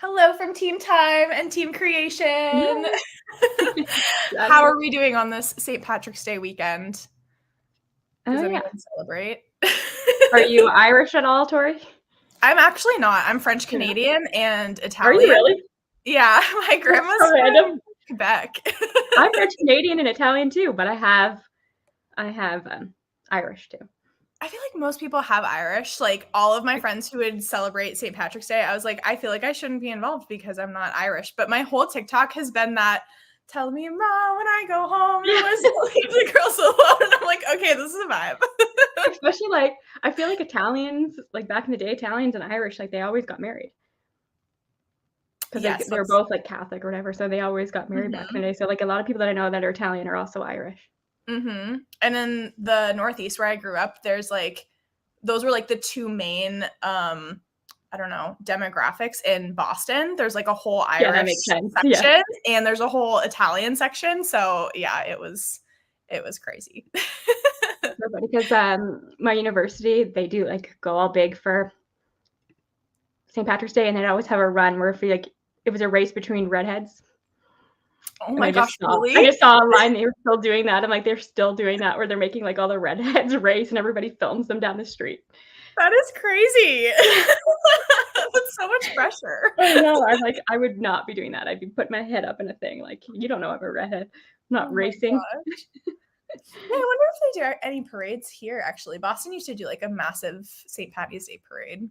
Hello from Team Time and Team Creation. How Yeah. are we doing on this St. Patrick's Day weekend? Does anyone celebrate? Are you Irish at all, Tori? I'm actually not. I'm French Canadian and Italian. Are you really? Yeah, my grandma's so random. from Quebec. I'm French Canadian and Italian too, but I have Irish too. I feel like most people have Irish. Like all of my friends who would celebrate St. Patrick's Day, I was like, I feel like I shouldn't be involved because I'm not Irish. But my whole TikTok has been that, tell me, Ma, when I go home, you must leave the girls alone. And I'm like, okay, this is a vibe. Especially like, I feel like Italians, like back in the day, Italians and Irish, like they always got married. Because they were both like Catholic or whatever, so they always got married back in the day. So like a lot of people that I know that are Italian are also Irish. Mm-hmm. And in the Northeast where I grew up, there's like, those were like the two main I don't know, demographics in Boston. There's like a whole Irish section and there's a whole Italian section. So yeah, it was crazy. Because my university, they do like go all big for St. Patrick's Day, and they'd always have a run where it was a race between redheads. Oh my gosh, really? I just saw online they were still doing that. I'm like, they're still doing that where they're making like all the redheads race and everybody films them down the street. That is crazy. That's so much pressure. I know. I'm like, I would not be doing that. I'd be putting my head up in a thing. Like, you don't know I'm a redhead. I'm not racing. Yeah, I wonder if they do any parades here, actually. Boston used to do like a massive St. Patty's Day parade.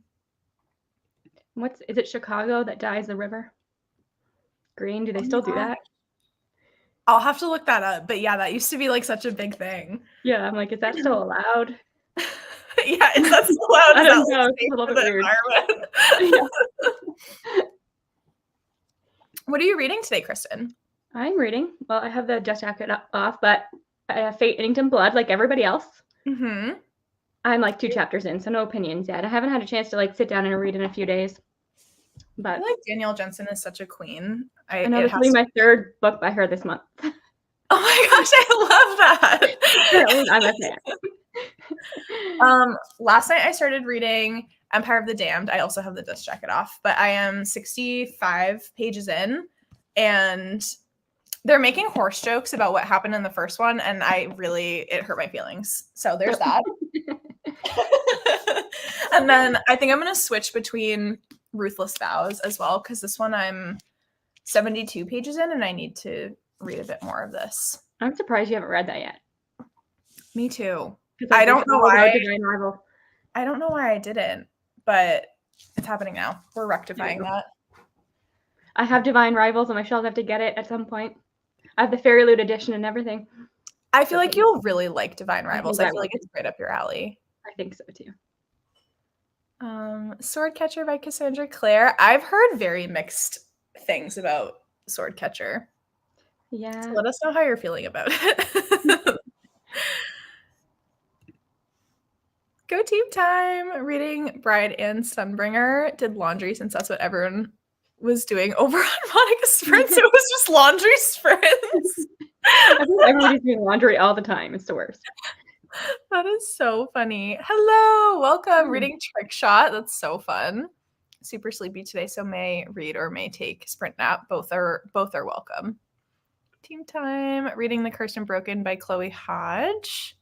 Is it Chicago that dyes the river green? Do they still do that? I'll have to look that up. But yeah, that used to be like such a big thing. Yeah, I'm like, is that still allowed? Yeah, is that still allowed? I don't know. It's a little bit weird. What are you reading today, Kristen? I'm reading. Well, I have the Just Jacket off, but I have Fate Innington Blood like everybody else. Mm-hmm. I'm like 2 chapters in, so no opinions yet. I haven't had a chance to like sit down and read in a few days. But I feel like Danielle Jensen is such a queen. I know this will be my 3rd book by her this month. Oh my gosh, I love that. I'm a fan. Last night I started reading Empire of the Damned. I also have the dust jacket off, but I am 65 pages in, and they're making horse jokes about what happened in the first one, and it hurt my feelings. So there's that. And then I think I'm going to switch between Ruthless Vows as well, because this one I'm 72 pages in, and I need to read a bit more of this. I'm surprised you haven't read that yet. Me too. I don't know why. I don't know why I didn't, but it's happening now. We're rectifying that. I have Divine Rivals on my shelf. I have to get it at some point. I have the Fairy Loot edition and everything. I feel like you'll really like Divine Rivals. I feel like it's right up your alley. I think so too. Swordcatcher by Cassandra Clare. I've heard very mixed things about Swordcatcher. Yeah. So let us know how you're feeling about it. Go Team Time. Reading Bride and Sunbringer. Did laundry since that's what everyone was doing over on Monica Sprints. It was just laundry sprints. I think everybody's doing laundry all the time. It's the worst. That is so funny. Hello, welcome. Reading Trick Shot. That's so fun. Super sleepy today, so may read or may take sprint nap. Both are welcome. Team Time. Reading The Cursed and Broken by Chloe Hodge.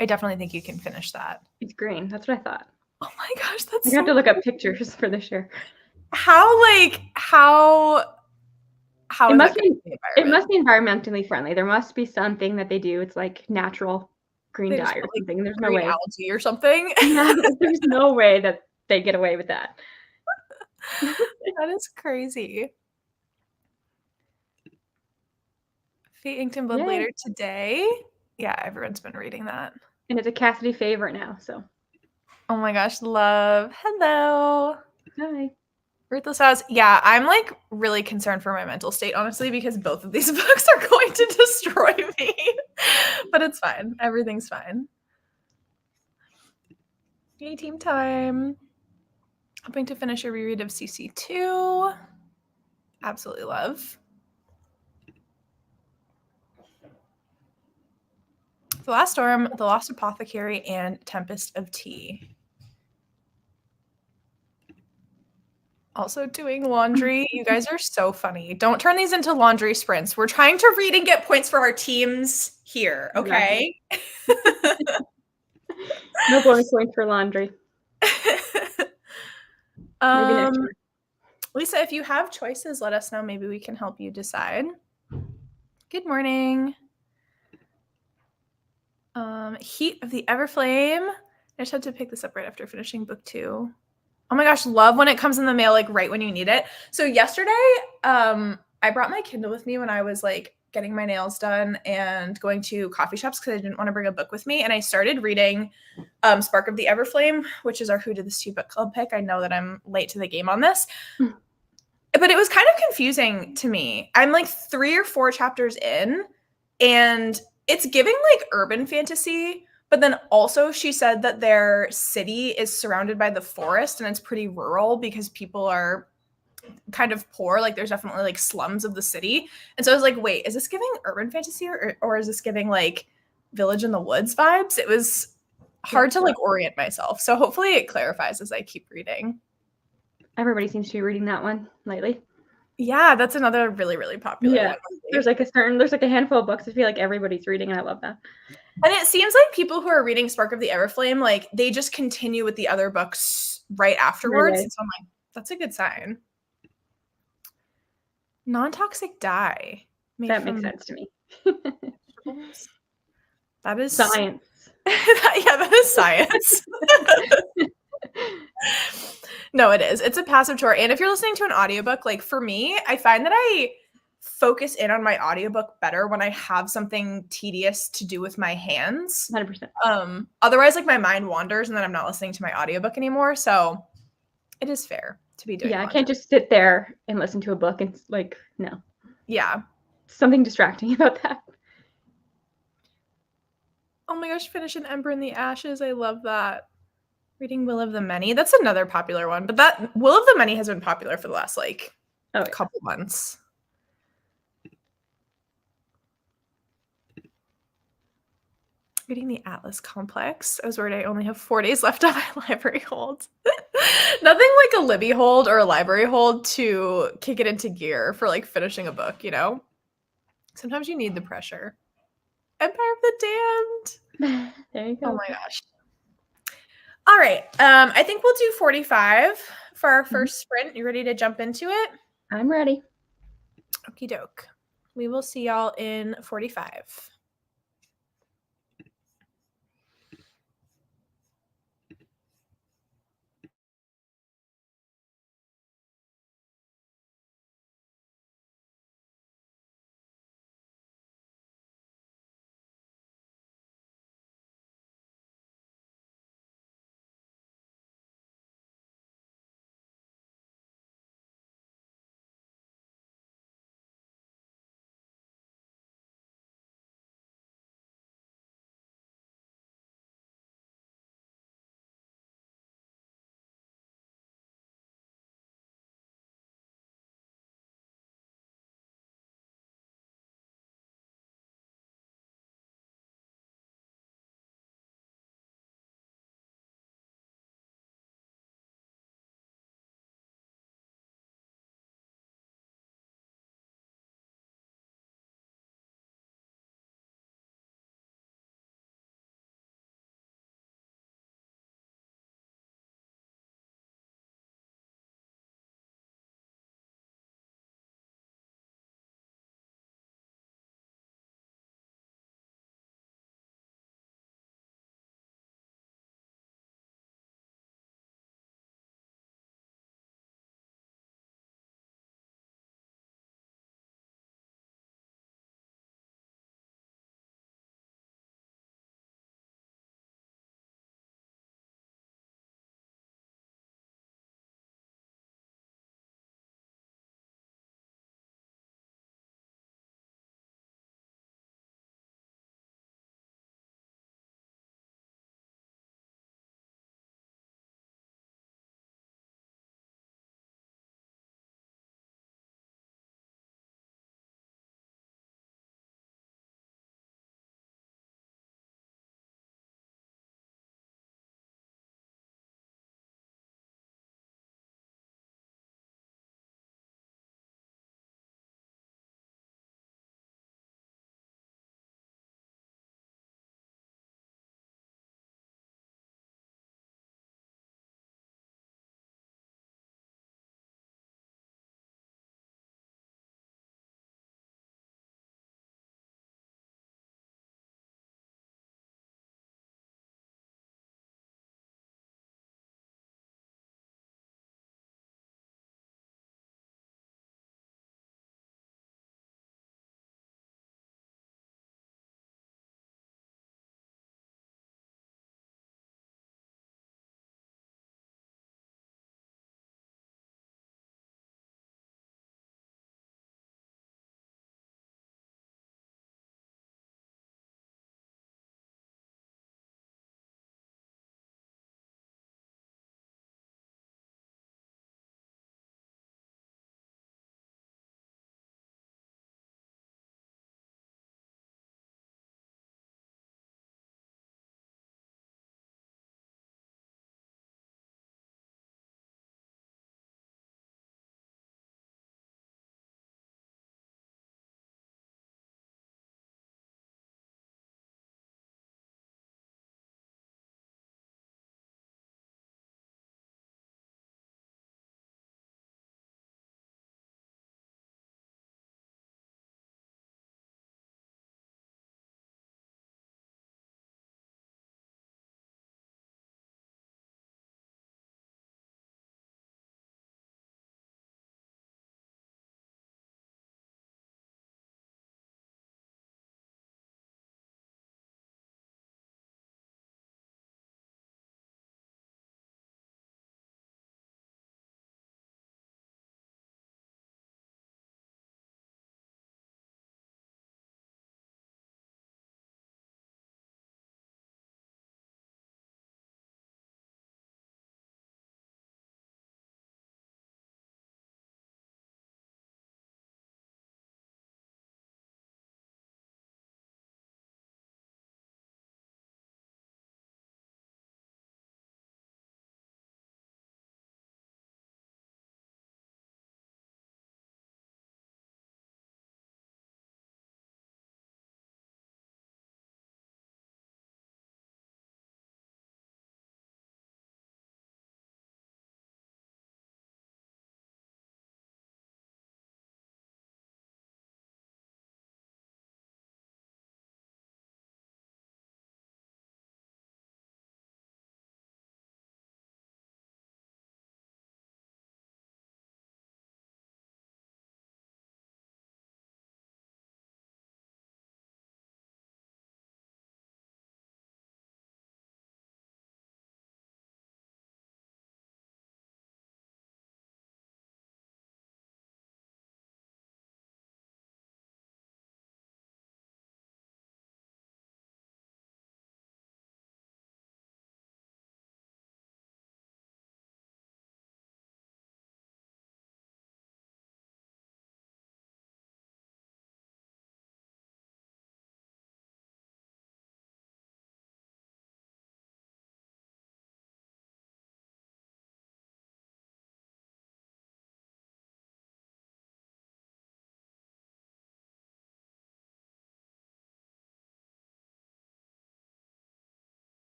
I definitely think you can finish that. It's green. That's what I thought. Oh my gosh, that's you have to look up pictures for this year. How it must be environmentally friendly. There must be something that they do. It's like natural green dye or something. There's no way. Algae or something. Yeah, there's no way that they get away with that. That is crazy. Fate Inked Blood later today. Yeah, everyone's been reading that. And it's a Cassidy favorite now, so. Oh my gosh, love. Hello. Hi. Ruthless Vows. Yeah, I'm like really concerned for my mental state, honestly, because both of these books are going to destroy me. But it's fine. Everything's fine. Yay, Team Time. Hoping to finish a reread of CC2. Absolutely love. The Last Storm, The Lost Apothecary, and Tempest of Tea. Also doing laundry. You guys are so funny. Don't turn these into laundry sprints. We're trying to read and get points for our teams here, Exactly. okay? No bonus points for laundry. Maybe next year. Lisa, if you have choices, let us know. Maybe we can help you decide. Good morning. Heat of the Everflame. I just had to pick this up right after finishing book 2. Oh my gosh, love when it comes in the mail like right when you need it. So yesterday, I brought my Kindle with me when I was like getting my nails done and going to coffee shops because I didn't want to bring a book with me. And I started reading Spark of the Everflame, which is our Who Did This To You book club pick. I know that I'm late to the game on this. But it was kind of confusing to me. I'm like 3 or 4 chapters in, and it's giving like urban fantasy, but then also she said that their city is surrounded by the forest and it's pretty rural because people are kind of poor. Like there's definitely like slums of the city. And so I was like, wait, is this giving urban fantasy or is this giving like Village in the Woods vibes? It was hard to like orient myself. So hopefully it clarifies as I keep reading. Everybody seems to be reading that one lately. Yeah, that's another really, really popular one. There's like a handful of books I feel like everybody's reading, and I love that. And it seems like people who are reading Spark of the Everflame, like they just continue with the other books right afterwards. Right. So I'm like, that's a good sign. Non-toxic dye. That makes sense to me. Vegetables? That is Science. yeah, that is science. No, it is. It's a passive chore. And if you're listening to an audiobook, like for me, I find that I focus in on my audiobook better when I have something tedious to do with my hands. 100%. Otherwise, like my mind wanders and then I'm not listening to my audiobook anymore. So it is fair to be doing. Yeah, I can't just sit there and listen to a book and like, no. Yeah. Something distracting about that. Oh my gosh, finish an Ember in the Ashes. I love that. Reading Will of the Many. That's another popular one. But that Will of the Many has been popular for the last like couple months. Reading the Atlas Complex. I was worried I only have 4 days left on my library hold. Nothing like a Libby hold or a library hold to kick it into gear for like finishing a book, you know? Sometimes you need the pressure. Empire of the Damned. There you go. Oh my gosh. All right. I think we'll do 45 for our first sprint. You ready to jump into it? I'm ready. Okie doke. We will see y'all in 45.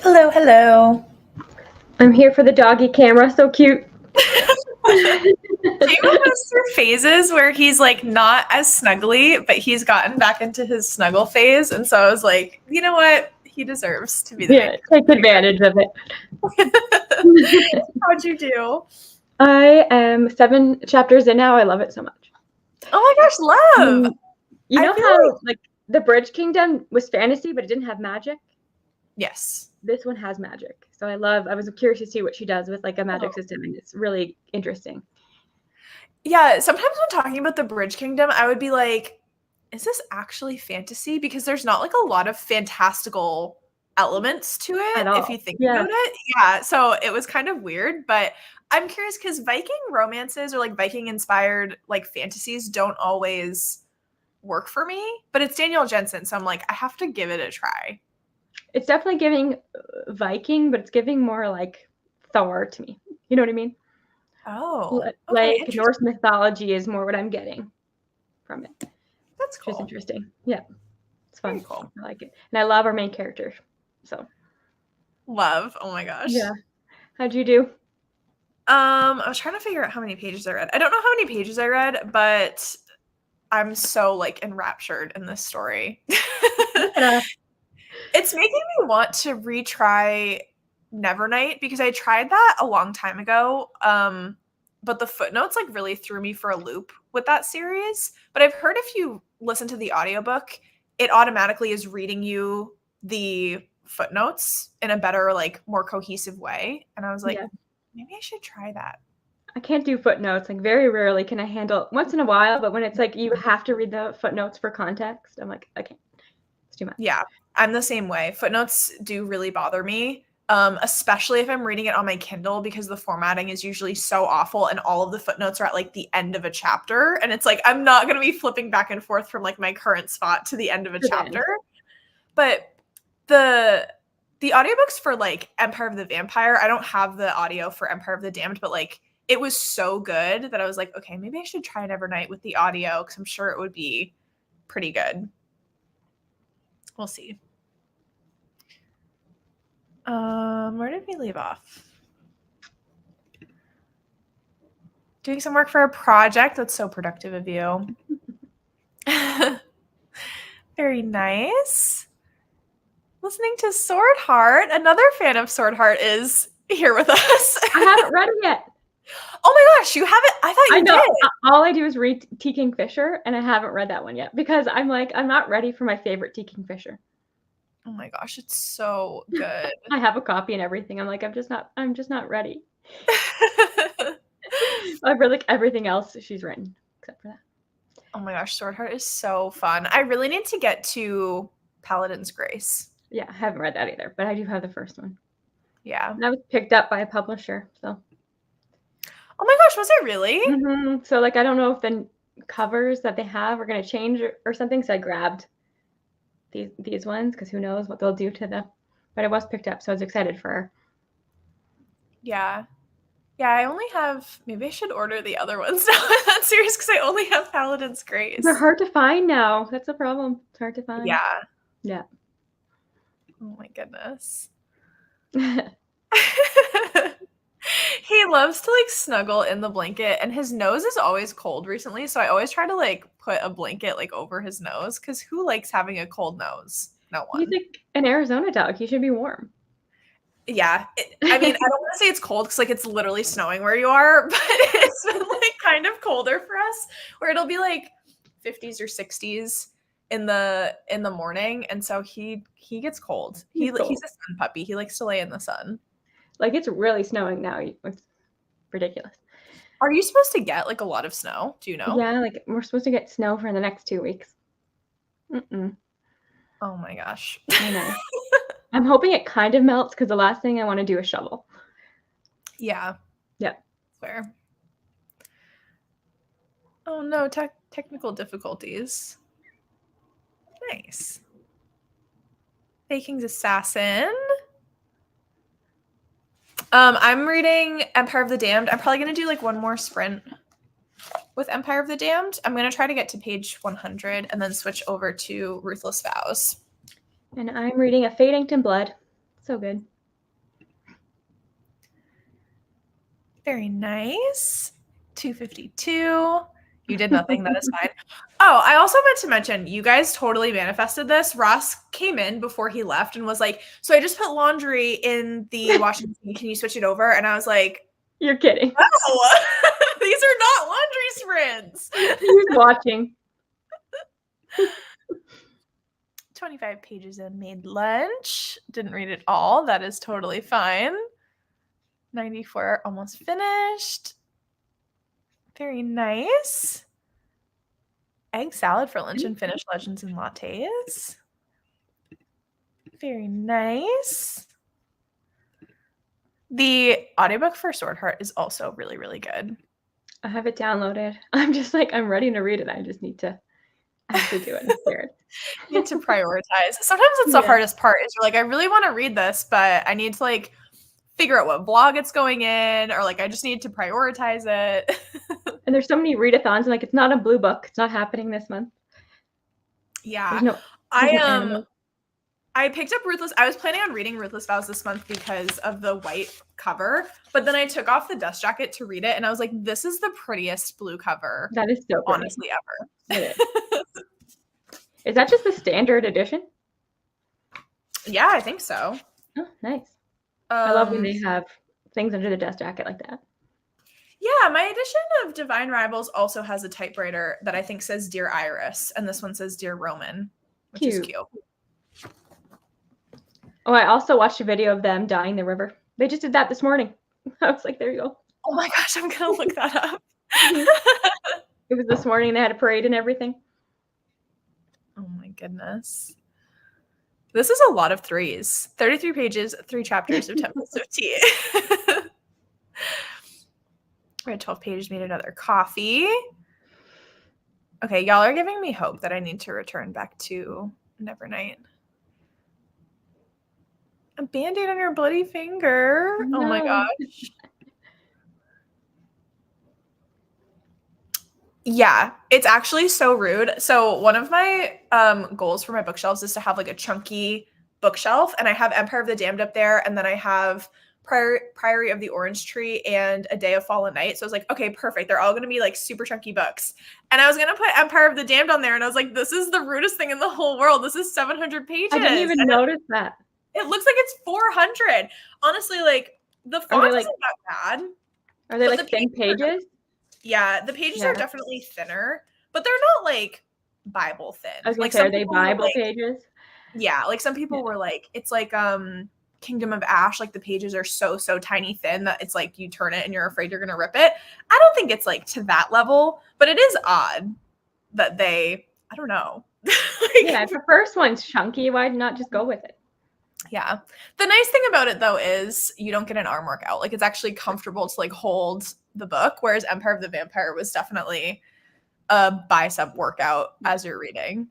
Hello, hello. I'm here for the doggy camera. So cute. Jacob goes through phases where he's like not as snuggly, but he's gotten back into his snuggle phase. And so I was like, you know what? He deserves to be the main Yeah, take advantage of it. character. How'd you do? I am 7 chapters in now. I love it so much. Oh my gosh, love. You I know feel how like the Bridge Kingdom was fantasy, but it didn't have magic? yes. This one has magic. So I was curious to see what she does with like a magic Oh. system, and it's really interesting. Yeah, sometimes when talking about the Bridge Kingdom, I would be like, is this actually fantasy? Because there's not like a lot of fantastical elements to At it if you all. think Yeah. about it. Yeah, so it was kind of weird, but I'm curious because Viking romances or like Viking inspired like fantasies don't always work for me, but it's Danielle Jensen, so I'm like, I have to give it a try. It's definitely giving Viking, but it's giving more like Thor to me. You know what I mean? Oh, okay, Like interesting. Norse mythology is more what I'm getting from it, That's which is cool. interesting. Yeah, it's Very fun. cool. I like it. And I love our main character. So, Love. Oh my gosh. yeah. How'd you do? I was trying to figure out how many pages I read. I don't know how many pages I read, but I'm so like enraptured in this story. Look at us. It's making me want to retry Nevernight because I tried that a long time ago. But the footnotes like really threw me for a loop with that series. But I've heard if you listen to the audiobook, it automatically is reading you the footnotes in a better, like more cohesive way. And I was like, Yeah. maybe I should try that. I can't do footnotes. Like very rarely can I handle once in a while, but when it's like you have to read the footnotes for context, I'm like, I can't. It's too much. Yeah, I'm the same way. Footnotes do really bother me, especially if I'm reading it on my Kindle because the formatting is usually so awful and all of the footnotes are at like the end of a chapter. And it's like, I'm not going to be flipping back and forth from like my current spot to the end of a To the end. chapter. But the the audiobooks for like Empire of the Vampire, I don't have the audio for Empire of the Damned, but like it was so good that I was like, okay, maybe I should try it Evernight with the audio because I'm sure it would be pretty good. We'll see. Where did we leave off? Doing some work for a project. That's so productive of you. Very nice. Listening to Sword Heart. Another fan of Sword Heart is here with us. I haven't read it yet. Oh my gosh, you haven't? I thought I you know. did. All I do is read T. Kingfisher, and I haven't read that one yet because I'm like, I'm not ready for my favorite T. Kingfisher. Oh my gosh, it's so good. I have a copy and everything. I'm like, I'm just not ready. I've read like everything else she's written except for that. Oh my gosh, Sword Heart is so fun. I really need to get to Paladin's Grace. Yeah, I haven't read that either, but I do have the first one. Yeah. And that was picked up by a publisher, so. Oh my gosh, was it really? So like I don't know if the covers that they have are gonna change or something. So I grabbed these ones because who knows what they'll do to them. But it was picked up, so I was excited for her. Yeah. Yeah, I only have. Maybe I should order the other ones now in that series because I only have Paladin's They're Grace. hard to find now. That's the problem. It's hard to find. Yeah. Yeah. Oh my goodness. He loves to like snuggle in the blanket, and his nose is always cold recently. So I always try to like put a blanket like over his nose because who likes having a cold nose? No He's one. like an Arizona dog. He should be warm. Yeah. I mean, I don't want to say it's cold because like it's literally snowing where you are, but it's been like kind of colder for us where it'll be like 50s or 60s in the morning, and so he gets cold. He's He's cold. a sun puppy. He likes to lay in the sun. Like it's really snowing now. It's ridiculous. Are you supposed to get like a lot of snow? Do you know? Yeah, like we're supposed to get snow for the next 2 weeks. Oh my gosh. I know. I'm hoping it kind of melts because the last thing I want to do is shovel. Yeah. Yeah. Fair. Oh no, technical difficulties. Nice. Baking's Assassin. I'm reading Empire of the Damned. I'm probably gonna do like one more sprint with Empire of the Damned. I'm gonna try to get to page 100 and then switch over to Ruthless Vows. And I'm reading A Fadington Blood. So good. Very nice. 252. You did nothing. That is fine. Oh, I also meant to mention, you guys totally manifested this. Ross came in before he left and was like, so I just put laundry in the washing machine. Can you switch it over? And I was like, You're kidding. no, these are not laundry sprints. He's watching. 25 pages in, made lunch. Didn't read it all. That is totally fine. 94, almost finished. Very nice. Egg salad for lunch and finished Legends and Lattes. Very nice. The audiobook for Sword Heart is also really, really good. I have it downloaded. I'm just like, I'm ready to read it. I just need to actually do it. I'm scared. You need to prioritize. Sometimes it's the hardest part is you're like, I really want to read this, but I need to like figure out what blog it's going in, or like I just need to prioritize it. And there's so many readathons, and like it's not a blue book. It's not happening this month. Yeah. There's no animals. I picked up Ruthless. I was planning on reading Ruthless Vows this month because of the white cover, but then I took off the dust jacket to read it, and I was like, this is the prettiest blue cover. That is so pretty. Honestly ever. It is. Is that just the standard edition? Yeah, I think so. Oh, nice. I love when they have things under the dust jacket like that. Yeah, my edition of Divine Rivals also has a typewriter that I think says Dear Iris, and this one says Dear Roman, which is cute. Oh, I also watched a video of them dyeing the river. They just did that this morning. I was like, there you go. Oh my gosh, I'm going to look that up. It was this morning. They had a parade and everything. Oh my goodness. This is a lot of threes. 33 pages, 3 chapters of Tempest of Tea. Read 12 pages, made another coffee. Okay, y'all are giving me hope that I need to return back to Nevernight. A Band-Aid on your bloody finger. No. Oh my gosh. Yeah, it's actually so rude. So one of my goals for my bookshelves is to have like a chunky bookshelf, and I have Empire of the Damned up there, and then I have Priory of the Orange Tree and A Day of Fallen Night. So I was like, okay, perfect. They're all going to be like super chunky books. And I was going to put Empire of the Damned on there, and I was like, this is the rudest thing in the whole world. This is 700 pages. I didn't even notice that. It looks like it's 400. Honestly, like the font isn't that bad. Are they like thin pages? Yeah, the pages are definitely thinner, but they're not like Bible thin. I was gonna say, are they Bible pages? Yeah, like some people were like, it's like Kingdom of Ash, like the pages are so tiny thin that it's like you turn it and you're afraid you're gonna rip it. I don't think it's like to that level, but it is odd that I don't know. Yeah, if the first one's chunky, why not just go with it? Yeah. The nice thing about it though is you don't get an arm workout. Like it's actually comfortable to like hold the book, whereas Empire of the Vampire was definitely a bicep workout as you're reading.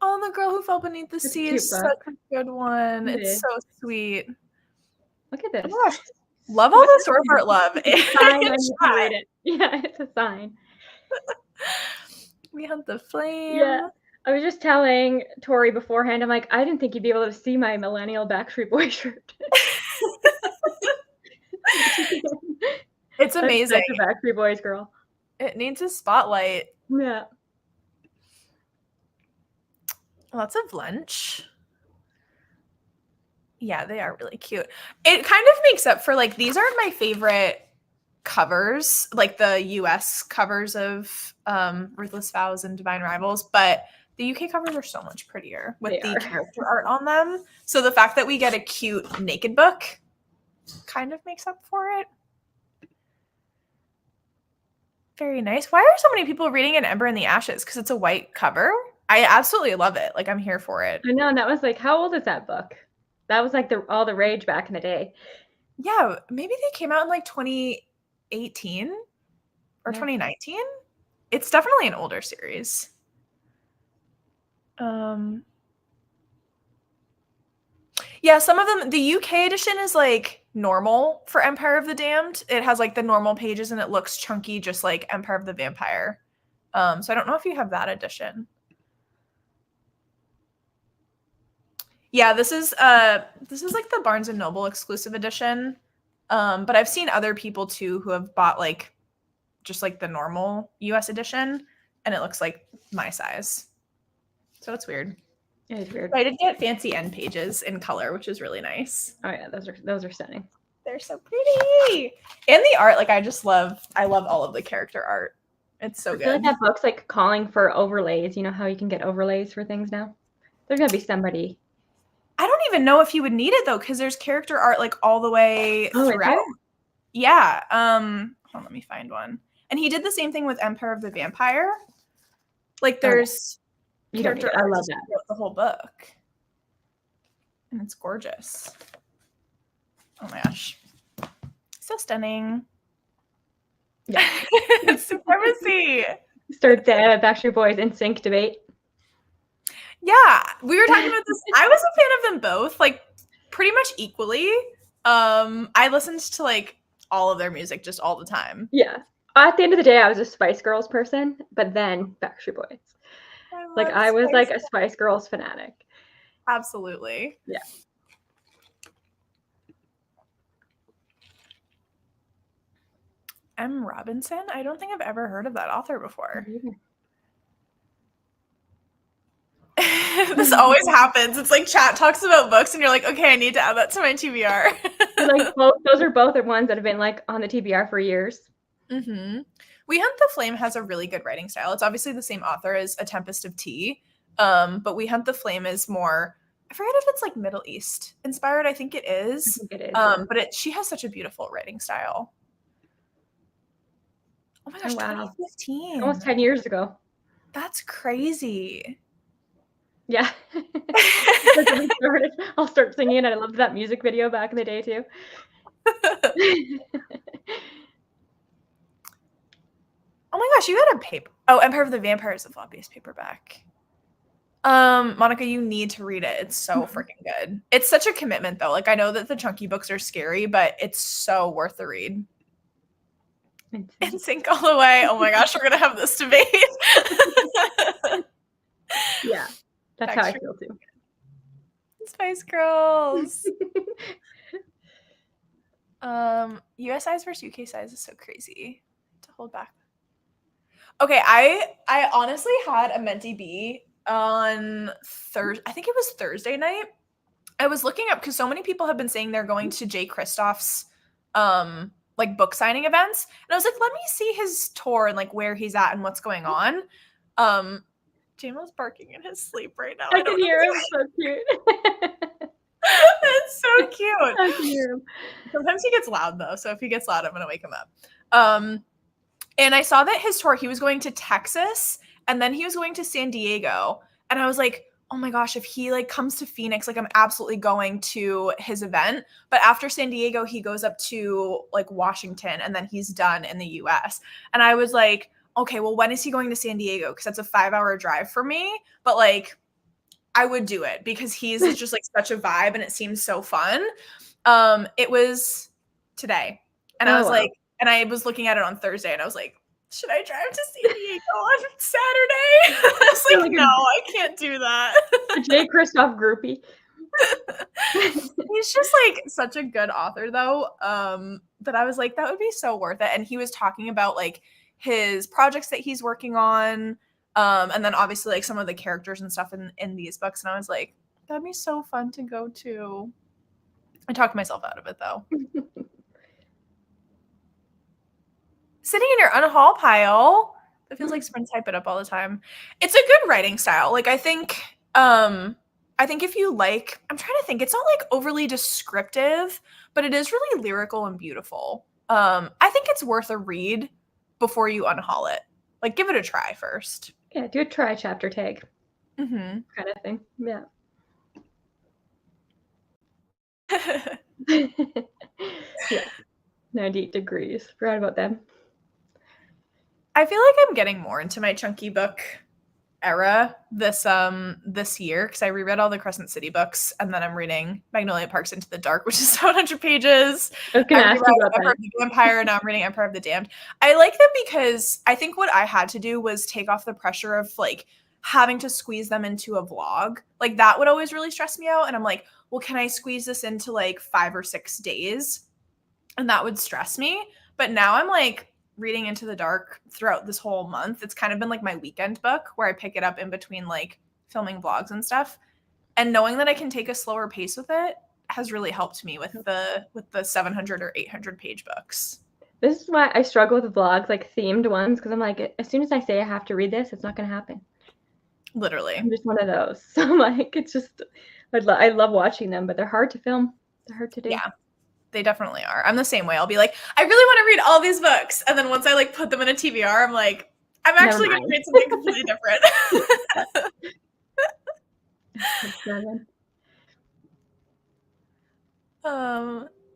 Oh, The Girl Who Fell Beneath the Sea is such a good one. It's so sweet. Look at this. Oh gosh. Love all the Sword Heart love. It's a sign I need to read it. Yeah, it's a sign. We Hunt the Flame. Yeah. I was just telling Tori beforehand, I'm like, I didn't think you'd be able to see my millennial Backstreet Boy shirt. It's amazing. That's a Backstreet Boys girl. It needs a spotlight. Yeah. Lots of lunch. Yeah, they are really cute. It kind of makes up for like, these aren't my favorite covers, like the US covers of Ruthless Vows and Divine Rivals, but the UK covers are so much prettier with the character art on them. So the fact that we get a cute naked book kind of makes up for it. Very nice. Why are so many people reading An Ember in the Ashes? Because it's a white cover. I absolutely love it. Like, I'm here for it. I know, and that was like, how old is that book? That was like all the rage back in the day. Yeah, maybe they came out in like 2018 or 2019. It's definitely an older series. Yeah, some of them, the UK edition is like normal for Empire of the Damned. It has like the normal pages and it looks chunky, just like Empire of the Vampire. So I don't know if you have that edition. Yeah, this is like the Barnes and Noble exclusive edition. But I've seen other people too who have bought like just like the normal US edition, and it looks like my size. So it's weird. It is weird. But I did get fancy end pages in color, which is really nice. Oh yeah, those are stunning. They're so pretty. And the art, like I love all of the character art. It's so good. I feel like that book's like calling for overlays. You know how you can get overlays for things now? There's gonna be somebody. I don't even know if you would need it though, because there's character art like all the way throughout. Yeah. Hold on, let me find one. And he did the same thing with Empire of the Vampire. Like there's character art I love that. throughout the whole book. And it's gorgeous. Oh my gosh. So stunning. Yeah. Supremacy. Start the Backstreet Boys in sync debate. Yeah, we were talking about this. I was a fan of them both, like pretty much equally. I listened to like all of their music just all the time. Yeah. At the end of the day, I was a Spice Girls person, but then Backstreet Boys. I was like a Spice Girls fanatic. Absolutely. Yeah. M. Robinson? I don't think I've ever heard of that author before. This always happens. It's like chat talks about books and you're like, okay, I need to add that to my TBR. Like those are both the ones that have been like on the TBR for years. Mm-hmm. We Hunt the Flame has a really good writing style. It's obviously the same author as A Tempest of Tea. But We Hunt the Flame is more, I forget if it's like Middle East inspired. I think it is. I think it is. But she has such a beautiful writing style. Oh my gosh, 2015. Almost 10 years ago. That's crazy. Yeah. I'll start singing. I loved that music video back in the day too. Oh my gosh, you had a paper. Oh, Empire of the Vampire is the floppiest paperback. Monica, you need to read it. It's so freaking good. It's such a commitment though. Like I know that the chunky books are scary, but it's so worth the read. In sync all the way. Oh my gosh, we're gonna have this debate. Yeah, that's how I feel too. Spice Girls. US size versus UK size is so crazy to hold back. Okay, I honestly had a Menti B on Thursday. I think it was Thursday night. I was looking up because so many people have been saying they're going to Jay Kristoff's like book signing events, and I was like, let me see his tour and like where he's at and what's going on. Jamal's barking in his sleep right now. I can hear him. So cute. It's so cute. I can hear him. Sometimes he gets loud though, so if he gets loud, I'm gonna wake him up. And I saw that his tour, he was going to Texas and then he was going to San Diego, and I was like, oh my gosh, if he like comes to Phoenix, like I'm absolutely going to his event. But after San Diego, he goes up to like Washington and then he's done in the US. And I was like, okay, well, when is he going to San Diego? Because that's a 5-hour drive for me. But like, I would do it because he's just like such a vibe and it seems so fun. It was today. And I was like, and I was looking at it on Thursday and I was like, should I drive to San Diego on Saturday? I was like, no, I can't do that. Jay Kristoff groupie. He's just like such a good author though, that I was like, that would be so worth it. And he was talking about like his projects that he's working on, and then obviously like some of the characters and stuff in these books. And I was like, that'd be so fun to go to. I talked myself out of it though. Sitting in your unhaul pile. It feels like Sprint type it up all the time. It's a good writing style. Like I think if you like, I'm trying to think, it's not like overly descriptive, but it is really lyrical and beautiful. I think it's worth a read before you unhaul it. Like give it a try first. Yeah, do a try chapter tag. Mm-hmm. Kind of thing. Yeah. Yeah. 98 degrees. Forgot about them. I feel like I'm getting more into my chunky book era this year because I reread all the Crescent City books and then I'm reading Magnolia Parks Into the Dark, which is 700 pages. I was gonna ask you about Empire of the Vampire, and now I'm reading Empire of the Damned. I like them because I think what I had to do was take off the pressure of like having to squeeze them into a vlog. Like that would always really stress me out. And I'm like, well, can I squeeze this into like 5 or 6 days? And that would stress me. But now I'm like reading Into the Dark throughout this whole month. It's kind of been like my weekend book where I pick it up in between like filming vlogs and stuff. And knowing that I can take a slower pace with it has really helped me with the 700 or 800 page books. This is why I struggle with vlogs, like themed ones, because I'm like, as soon as I say I have to read this, it's not going to happen. Literally. I'm just one of those. So I'm like, it's just, I love watching them, but they're hard to film. They're hard to do. Yeah, they definitely are. I'm the same way. I'll be like, I really want to read all these books. And then once I like put them in a TBR, I'm like, I'm Never actually going to mind. read something completely different.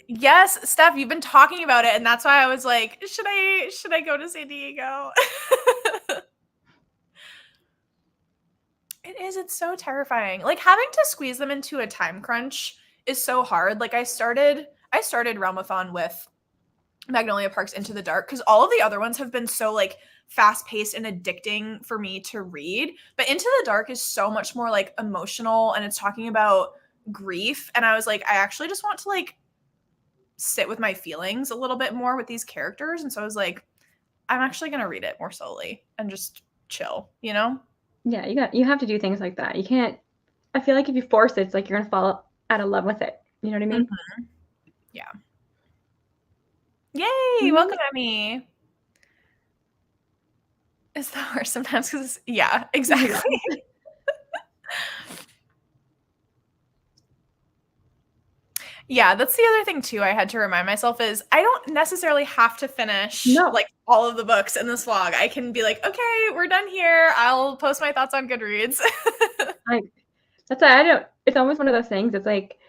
Yes, Steph, you've been talking about it, and that's why I was like, should I go to San Diego? It is. It's so terrifying. Like having to squeeze them into a time crunch is so hard. Like I started Realmathon with Magnolia Park's Into the Dark because all of the other ones have been so like fast paced and addicting for me to read. But Into the Dark is so much more like emotional and it's talking about grief. And I was like, I actually just want to like sit with my feelings a little bit more with these characters. And so I was like, I'm actually going to read it more slowly and just chill, you know? Yeah, you have to do things like that. You can't. I feel like if you force it, it's like you're gonna fall out of love with it. You know what I mean? Mm-hmm. Yeah. Yay! Mm-hmm. Welcome, Emmy. Is the worst sometimes because yeah, Yeah. exactly. Yeah, that's the other thing too I had to remind myself is I don't necessarily have to finish No. like all of the books in this vlog. I can be like, okay, we're done here. I'll post my thoughts on Goodreads. I. That's why I don't. It's almost one of those things. It's like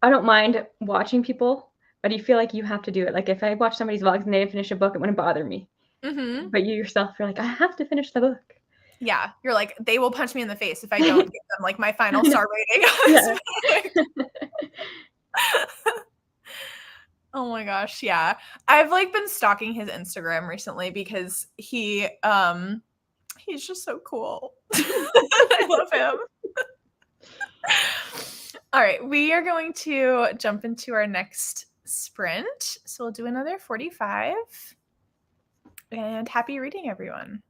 I don't mind watching people, but you feel like you have to do it. Like if I watch somebody's vlogs and they didn't finish a book, it wouldn't bother me. Mm-hmm. But you yourself, you're like, I have to finish the book. Yeah, you're like, they will punch me in the face if I don't give them like my final star rating on this Yeah. book. Oh my gosh, yeah. I've like been stalking his Instagram recently because he's just so cool. I love him. All right, we are going to jump into our next sprint. So we'll do another 45. And happy reading, everyone.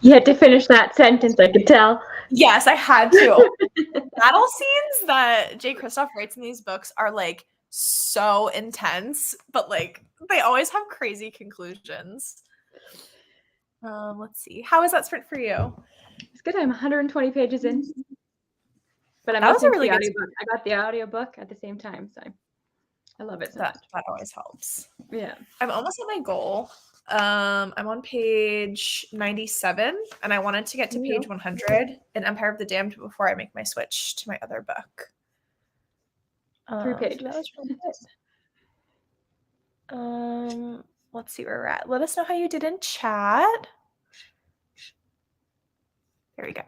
You had to finish that sentence, I could tell. Yes, I had to. Battle scenes that Jay Kristoff writes in these books are like so intense, but like they always have crazy conclusions. Let's see. How was that sprint for you? It's good. I'm 120 pages in, but I'm That was a listening to really the good audiobook. I got the audiobook at the same time, so I love it so much. that always helps. Yeah. I'm almost at my goal. I'm on page 97, and I wanted to get to page 100 in Empire of the Damned before I make my switch to my other book. 3 pages. So that was really good. Let's see where we're at. Let us know how you did in chat. There we go.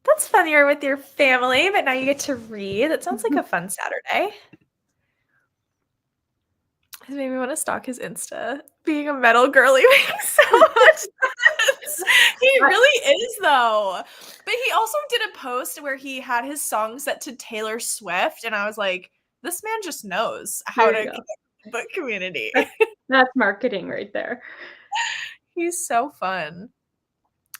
That's fun. You're with your family, but now you get to read. That sounds like a fun Saturday. It made me want to stalk his Insta. Being a metal girly makes so much sense. He really is, though. But he also did a post where he had his song set to Taylor Swift, and I was like, this man just knows how to connect with the book community. That's marketing right there. He's so fun.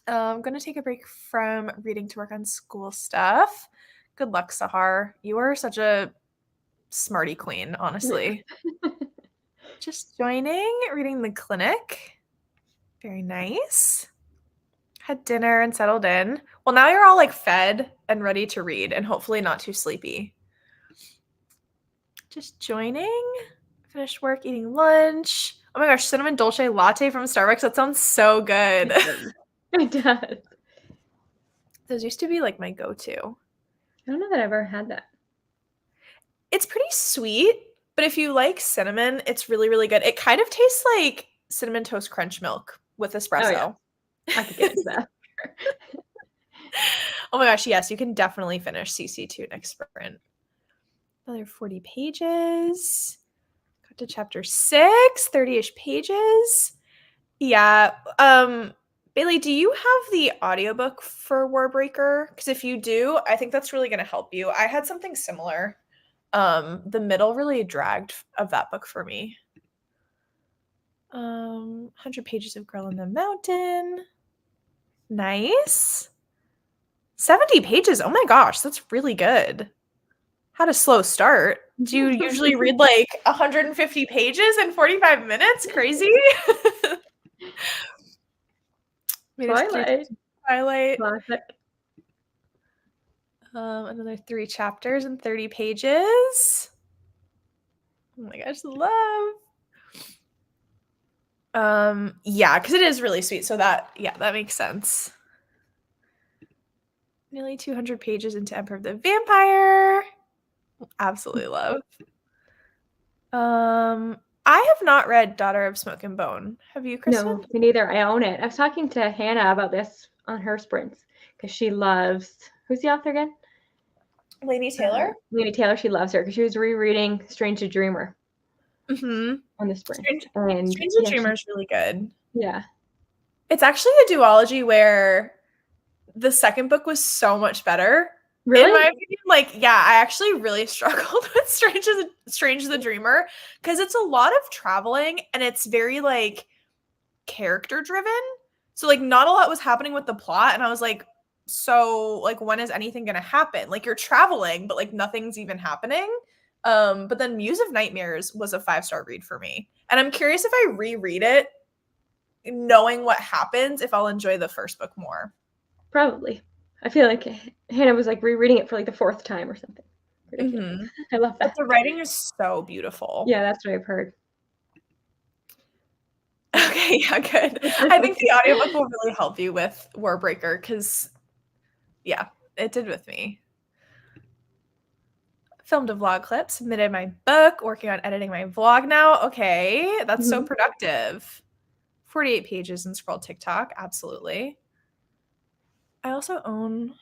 I'm going to take a break from reading to work on school stuff. Good luck, Sahar. You are such a smarty queen, honestly. Just joining, reading the clinic. Very nice. Had dinner and settled in. Well, now you're all like fed and ready to read and hopefully not too sleepy. Just joining. Finished work, eating lunch. Oh my gosh, cinnamon dolce latte from Starbucks. That sounds so good. It does. Those used to be like my go-to. I don't know that I've ever had that. It's pretty sweet, but if you like cinnamon, it's really, really good. It kind of tastes like cinnamon toast crunch milk with espresso. Oh, yeah. I could get into that. Oh my gosh, yes, you can definitely finish CC2 next sprint. Another 40 pages. Got to chapter 6, 30-ish pages. Yeah. Bailey, do you have the audiobook for Warbreaker? Because if you do, I think that's really going to help you. I had something similar. The middle really dragged of that book for me. 100 pages of Girl in the Mountain. Nice. 70 pages. Oh my gosh, that's really good. Had a slow start. Do you usually read like 150 pages in 45 minutes? Crazy. Twilight. Classic. Another 3 chapters and 30 pages. Oh my gosh, love. Yeah, because it is really sweet. So that makes sense. Nearly 200 pages into Emperor of the Vampire. Absolutely love. I have not read Daughter of Smoke and Bone. Have you, Kristen? No, me neither. I own it. I was talking to Hannah about this on her sprints because she loves, who's the author again? Laini Taylor? Laini Taylor, she loves her because she was rereading Strange the Dreamer on the sprint. Strange the Dreamer is really good. Yeah. It's actually a duology where the second book was so much better. Really? In my opinion, like, yeah, I actually really struggled with Strange the Dreamer because it's a lot of traveling and it's very like character driven. So like not a lot was happening with the plot and I was like, so like when is anything gonna happen? Like you're traveling, but like nothing's even happening. But then Muse of Nightmares was a 5-star read for me. And I'm curious if I reread it, knowing what happens, if I'll enjoy the first book more. Probably. I feel like Hannah was like rereading it for like the 4th time or something. Ridiculous. I love that. But the writing is so beautiful. Yeah, that's what I've heard. Okay, yeah, good. I think the audiobook will really help you with Warbreaker because, yeah, it did with me. Filmed a vlog clip, submitted my book, working on editing my vlog now. Okay, that's so productive. 48 pages in Scroll TikTok, absolutely. I also own...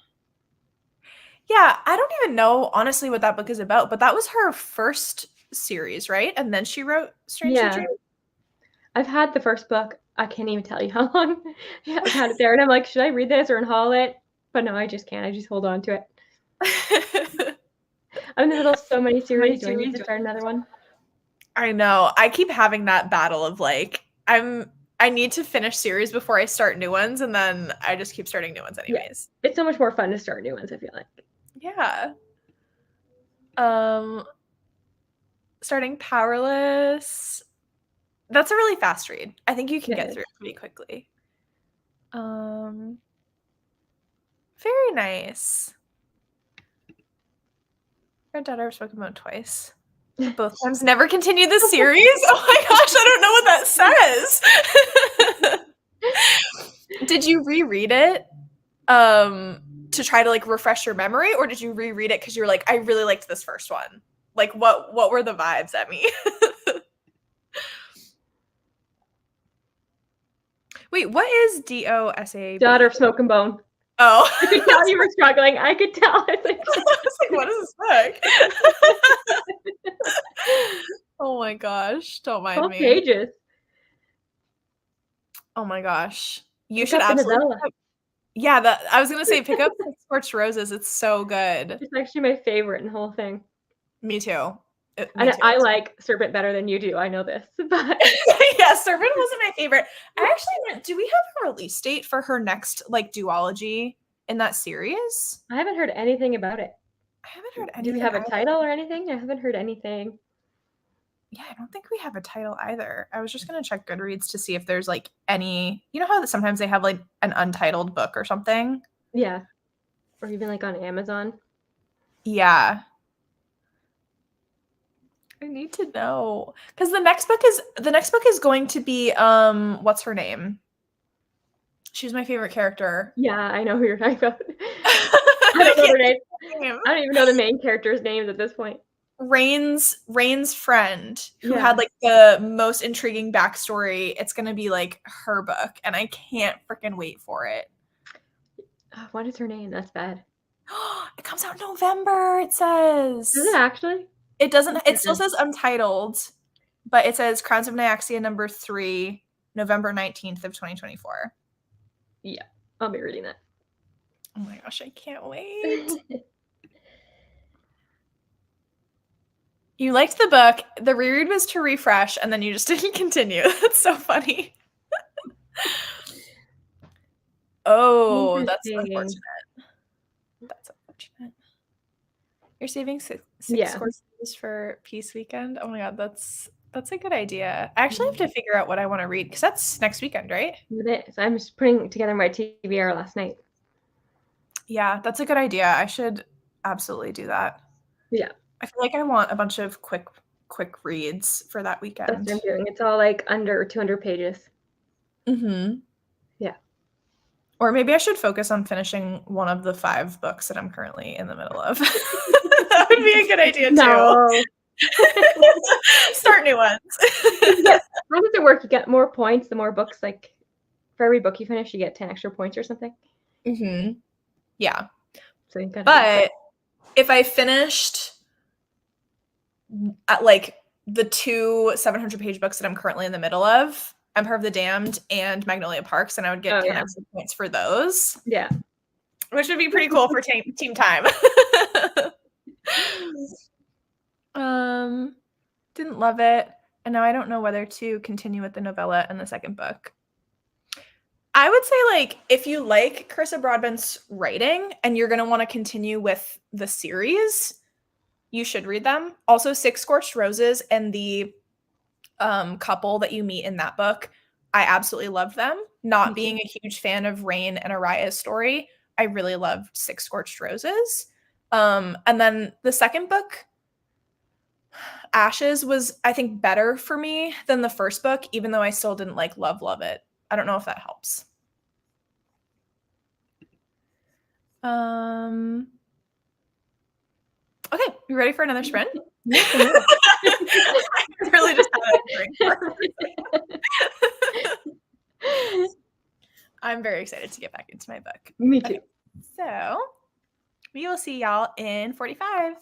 Yeah, I don't even know, honestly, what that book is about, but that was her first series, right? And then she wrote Strange the Dreamer? I've had the first book. I can't even tell you how long I've had it there. And I'm like, should I read this or unhaul it? But no, I just can't. I just hold on to it. I'm in the middle of so many series. Do I start another one? I know. I keep having that battle of like, I'm I need to finish series before I start new ones, and then I just keep starting new ones anyways. It's so much more fun to start new ones, I feel like. Yeah. Starting Powerless. That's a really fast read. I think you can get through it pretty quickly. Very nice. Our daughter I've spoken about twice. But both times never continued the series. Oh my gosh, I don't know what that says. Did you reread it to try to like refresh your memory, or did you reread it because you were like, I really liked this first one? Like what were the vibes at me? Wait, what is DOSAB? Daughter of Smoke and Bone. Oh. I could tell you were struggling. I could tell. I was like, what is this book? Oh my gosh. Don't mind 12 me. pages. Oh my gosh. You Pick should up the absolutely novella. Yeah, I was gonna say pick up Scorched Roses. It's so good. It's actually my favorite in the whole thing. Me too. Me And too. I like Serpent better than you do. I know this, but yeah, Serpent wasn't my favorite. I actually do we have a release date for her next like duology in that series? I haven't heard anything about it. I haven't heard anything. Do we have a either. title or anything? I haven't heard anything. Yeah, I don't think we have a title either. I was just gonna check Goodreads to see if there's like any. You know how sometimes they have like an untitled book or something. Yeah, or even like on Amazon. Yeah. I need to know because the next book is going to be what's her name? She's my favorite character. Yeah, I know who you're talking about. I don't know their name. I don't even know the main characters' names at this point. Rain's friend who Yeah. had like the most intriguing backstory. It's gonna be like her book, and I can't freaking wait for it. What is her name? That's bad. It comes out in November. It says. Does it actually? It doesn't. It still says untitled, but it says Crowns of Nyaxia #3, November 19th of 2024. Yeah, I'll be reading that. Oh my gosh, I can't wait. You liked the book. The reread was to refresh, and then you just didn't continue. That's so funny. Oh, that's unfortunate. That's unfortunate. You're saving six courses for Peace Weekend? Oh my god, that's a good idea. I actually have to figure out what I want to read because that's next weekend, right? It is. I'm just putting together my TBR last night. Yeah, that's a good idea. I should absolutely do that. Yeah. I feel like I want a bunch of quick reads for that weekend. That's what I'm doing. It's all like under 200 pages. Mm-hmm. Yeah. Or maybe I should focus on finishing one of the 5 books that I'm currently in the middle of. That would be a good idea too. No. Start new ones. How does it work? You get more points the more books, like for every book you finish, you get 10 extra points or something. Mm-hmm. Yeah. So but if I finished at like the 2 700-page books that I'm currently in the middle of, Empire of the Damned and Magnolia Parks, and I would get 10 extra points for those. Yeah. Which would be pretty cool for team time. Didn't love it. And now I don't know whether to continue with the novella and the second book. I would say, like, if you like Carissa Broadbent's writing and you're going to want to continue with the series, you should read them. Also, Six Scorched Roses and the couple that you meet in that book, I absolutely loved them. Not being a huge fan of Rain and Araya's story, I really loved Six Scorched Roses. And then the second book, Ashes, was, I think, better for me than the first book, even though I still didn't like love it. I don't know if that helps. Okay, you ready for another sprint? Yes, I really just had a I'm very excited to get back into my book. Me too. Okay, so we will see y'all in 45.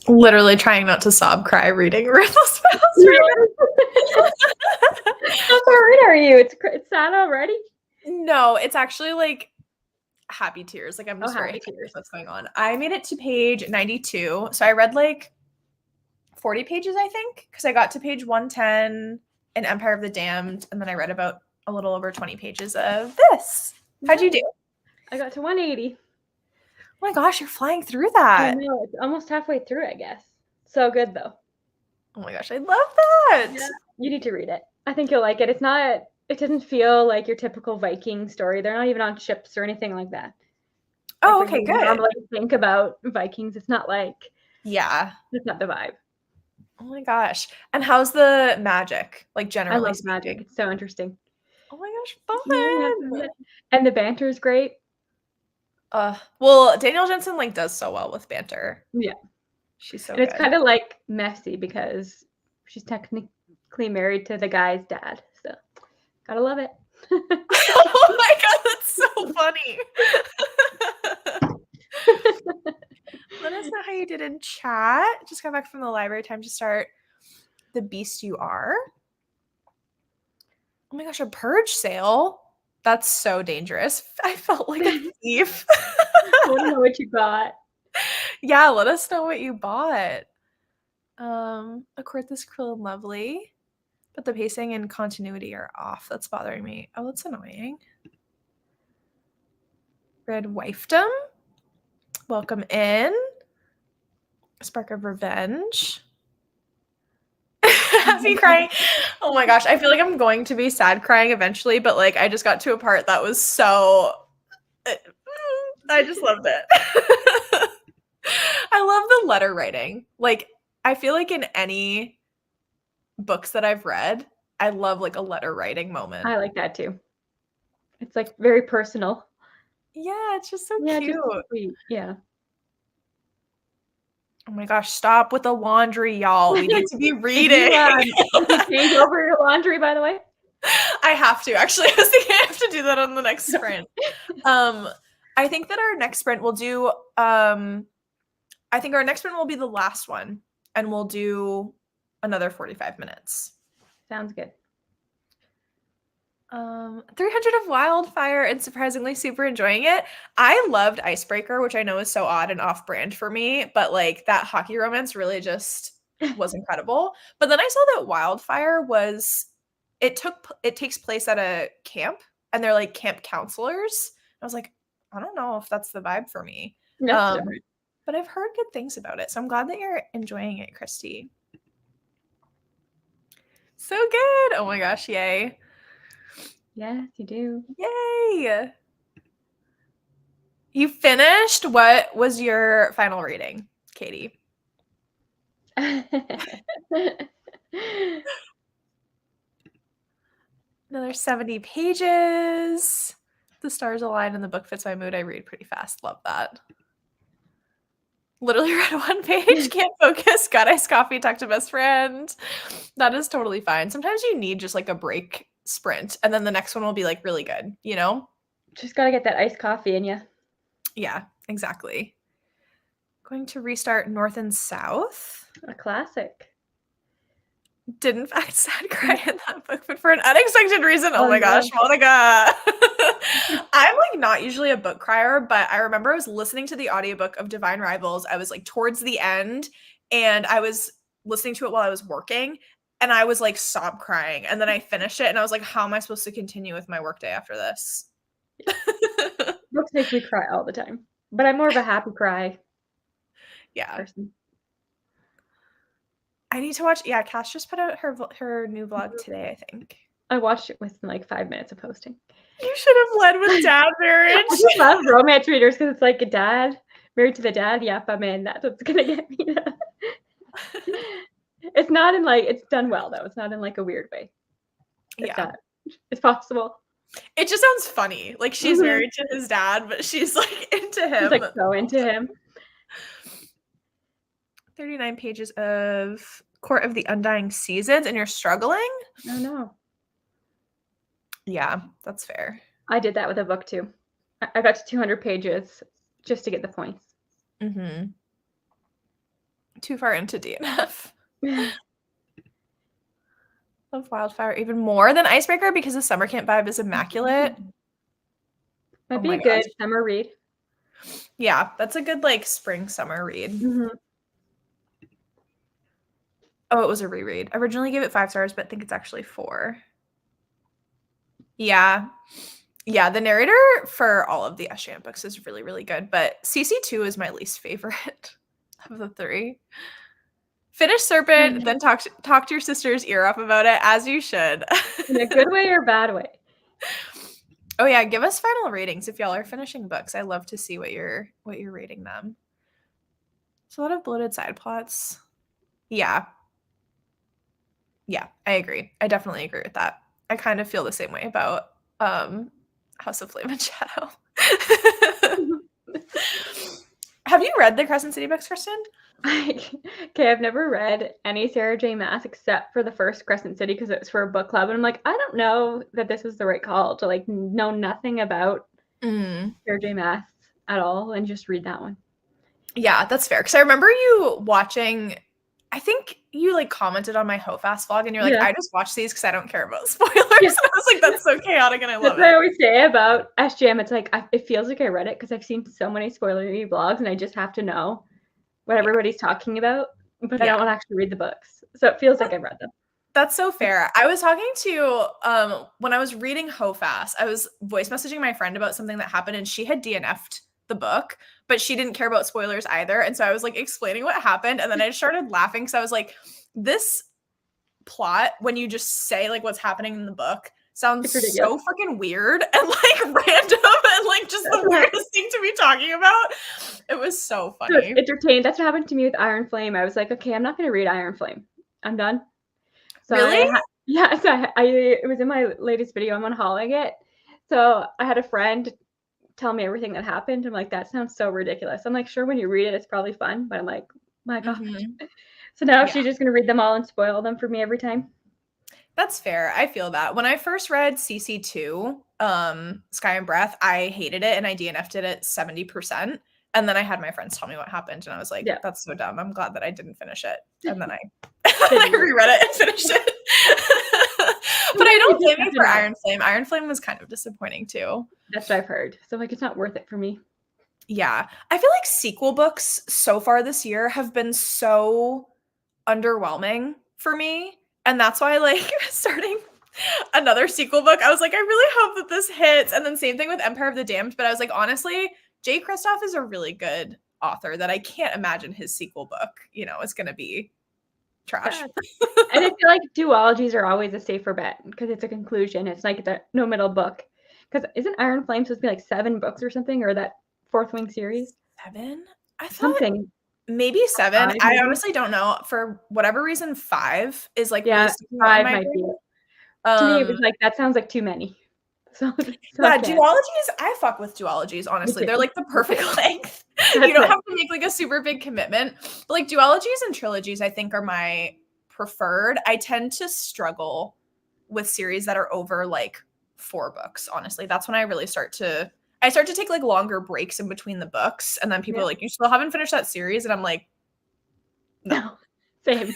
Literally trying not to sob cry reading Ruthless Vows right How far in are you? It's sad already? now. No, it's actually like happy tears. Like I'm just very Happy happy with tears. what's going on. I made it to page 92. So I read like 40 pages, I think, because I got to page 110 in Empire of the Damned, and then I read about a little over 20 pages of this. How'd you do? I got to 180. Oh my gosh, you're flying through I that. know, it's almost halfway through, I guess. So good, though. Oh my gosh, I love that. Yeah, you need to read it. I think you'll like it. It doesn't feel like your typical Viking story. They're not even on ships or anything like that. Oh, Like when okay, you good. normally think about Vikings, it's not like, Yeah. it's not the vibe. Oh my gosh. And how's the magic, like I generally love magic. speaking? It's so interesting. Oh my Yeah, gosh, fun. and the banter is great. Well, Danielle Jensen like does so well with banter. Yeah. She's so And it's good. kind of like messy because she's technically married to the guy's dad. So, gotta love it. Oh my god, that's so funny. Let us know how you did in chat. Just got back from the library. Time to start The Beast You Are. Oh my gosh, a purge sale. That's so dangerous. I felt like a thief. I want to know what you got. Yeah, let us know what you bought. A Court This Cruel and Lovely, but the pacing and continuity are off. That's bothering me. Oh, that's annoying. Red Wifedom. Welcome in. Spark of Revenge. Happy crying. Oh my gosh, I feel like I'm going to be sad crying eventually, but like I just got to a part that was so I just loved it. I love the letter writing. Like I feel like in any books that I've read, I love like a letter writing moment. I like that too. It's like very personal. Yeah, it's just so Yeah, cute. just sweet. Yeah. Oh my gosh, stop with the laundry, y'all. We need to be reading. Did you change over your laundry, by the way? I have to. Actually, I was thinking I have to do that on the next sprint. I think that our next sprint will do I think our next sprint will be the last one, and we'll do another 45 minutes. Sounds good. 300 of Wildfire and surprisingly super enjoying it. I loved Icebreaker, which I know is so odd and off-brand for me, but like that hockey romance really just was incredible. But then I saw that Wildfire it takes place at a camp and they're like camp counselors. I was like, I don't know if that's the vibe for me. That's different. But I've heard good things about it. So I'm glad that you're enjoying it, Christy. So good. Oh my gosh, yay. Yes, you do. Yay. You finished. What was your final reading, Katie? Another 70 pages. The stars align and the book fits my mood. I read pretty fast. Love that. Literally read one page, can't focus, got iced coffee, talk to best friend. That is totally fine. Sometimes you need just like a break sprint and then the next one will be like really good, you know? Just gotta get that iced coffee in you. Yeah, exactly. Going to restart North and South. A classic. Did in fact sad cry in that book, but for an unexpected reason. Oh my no. gosh, Monica. I'm like not usually a book crier, but I remember I was listening to the audiobook of Divine Rivals. I was like towards the end and I was listening to it while I was working and I was like sob crying. And then I finished it and I was like, how am I supposed to continue with my workday after this? Books make me cry all the time, but I'm more of a happy cry person. I need to watch. Yeah, Cass just put out her new vlog today, I think. I watched it within like 5 minutes of posting. You should have led with dad marriage. I just love romance readers because it's like a dad married to the dad. Yep, I'm in. That's what's gonna get me. It's not in like it's done well though. It's not in like a weird way. It's possible. It just sounds funny. Like she's married to his dad, but she's like into him. She's like so into him. 39 pages of Court of the Undying Seasons, and you're struggling? Oh no. Yeah, that's fair. I did that with a book too. I got to 200 pages just to get the points. Mm-hmm. Too far into DNF. Love Wildfire even more than Icebreaker because the summer camp vibe is immaculate. Might Oh be my a good gosh. summer read. Yeah, that's a good like spring summer read. Mm-hmm. Oh, it was a reread. I originally gave it 5 stars, but I think it's actually 4. Yeah. Yeah, the narrator for all of the SJM books is really, really good, but CC2 is my least favorite of the 3. Finish Serpent, then talk to your sister's ear off about it, as you should. In a good way or bad way? Oh yeah, give us final ratings if y'all are finishing books. I love to see what you're rating them. It's a lot of bloated side plots. Yeah. Yeah, I agree. I definitely agree with that. I kind of feel the same way about House of Flame and Shadow. Have you read the Crescent City books, Kristen? Okay, I've never read any Sarah J. Maas except for the first Crescent City because it was for a book club, and I'm like, I don't know that this was the right call to like know nothing about Sarah J. Maas at all and just read that one. Yeah, that's fair. Because I remember you watching. I think you like commented on my HoFast vlog, and you're like, Yeah. I just watch these because I don't care about spoilers. Yeah. I was like, that's so chaotic, and I That's love what I it. always say about SJM. It's like it feels like I read it because I've seen so many spoilery blogs, and I just have to know what Yeah. everybody's talking about, but I Yeah. don't want to actually read the books. So it feels like I've read them. That's so fair. I was talking to when I was reading HoFast, I was voice messaging my friend about something that happened, and she had DNF'd the book, but she didn't care about spoilers either. And so I was like explaining what happened, and then I just started laughing because I was like, this plot, when you just say like what's happening in the book, sounds It's ridiculous. so freaking weird and like random and like just the weirdest thing to be talking about. It was so funny. Entertained. That's what happened to me with Iron Flame. I was like, okay, I'm not going to read Iron Flame. I'm done. So Really? it was in my latest video. I'm unhauling it. So I had a friend tell me everything that happened. I'm like, that sounds so ridiculous. I'm like, sure, when you read it, it's probably fun, but I'm like, my God. Mm-hmm. So now Yeah. she's just gonna read them all and spoil them for me every time. That's fair. I feel that. When I first read CC2, Sky and Breath, I hated it and I DNF'd it at 70%. And then I had my friends tell me what happened, and I was like, Yeah. that's so dumb. I'm glad that I didn't finish it. And then I reread it and finished it. But I don't blame you for Iron Flame. Iron Flame was kind of disappointing too. That's what I've heard. So like it's not worth it for me. Yeah. I feel like sequel books so far this year have been so underwhelming for me. And that's why like starting another sequel book, I was like, I really hope that this hits. And then same thing with Empire of the Damned. But I was like, honestly, Jay Kristoff is a really good author that I can't imagine his sequel book, is going to be trash. And I feel like duologies are always a safer bet because it's a conclusion. It's like the no middle book. Because isn't Iron Flame supposed to be like 7 books or something, or that Fourth Wing series? 7? I thought Something. maybe 7. 5, I maybe? honestly don't know. For whatever reason, 5 is like Yeah, really sticking out in 5 my might brain. be. To me, it was like, that sounds like too many. So I Yeah, can't. duologies, I fuck with duologies, honestly. They're like the perfect length. You don't have to make like a super big commitment. But like duologies and trilogies, I think are my preferred. I tend to struggle with series that are over like 4 books, honestly. That's when I really start to take like longer breaks in between the books. And then people are like, you still haven't finished that series? And I'm like, no. Same.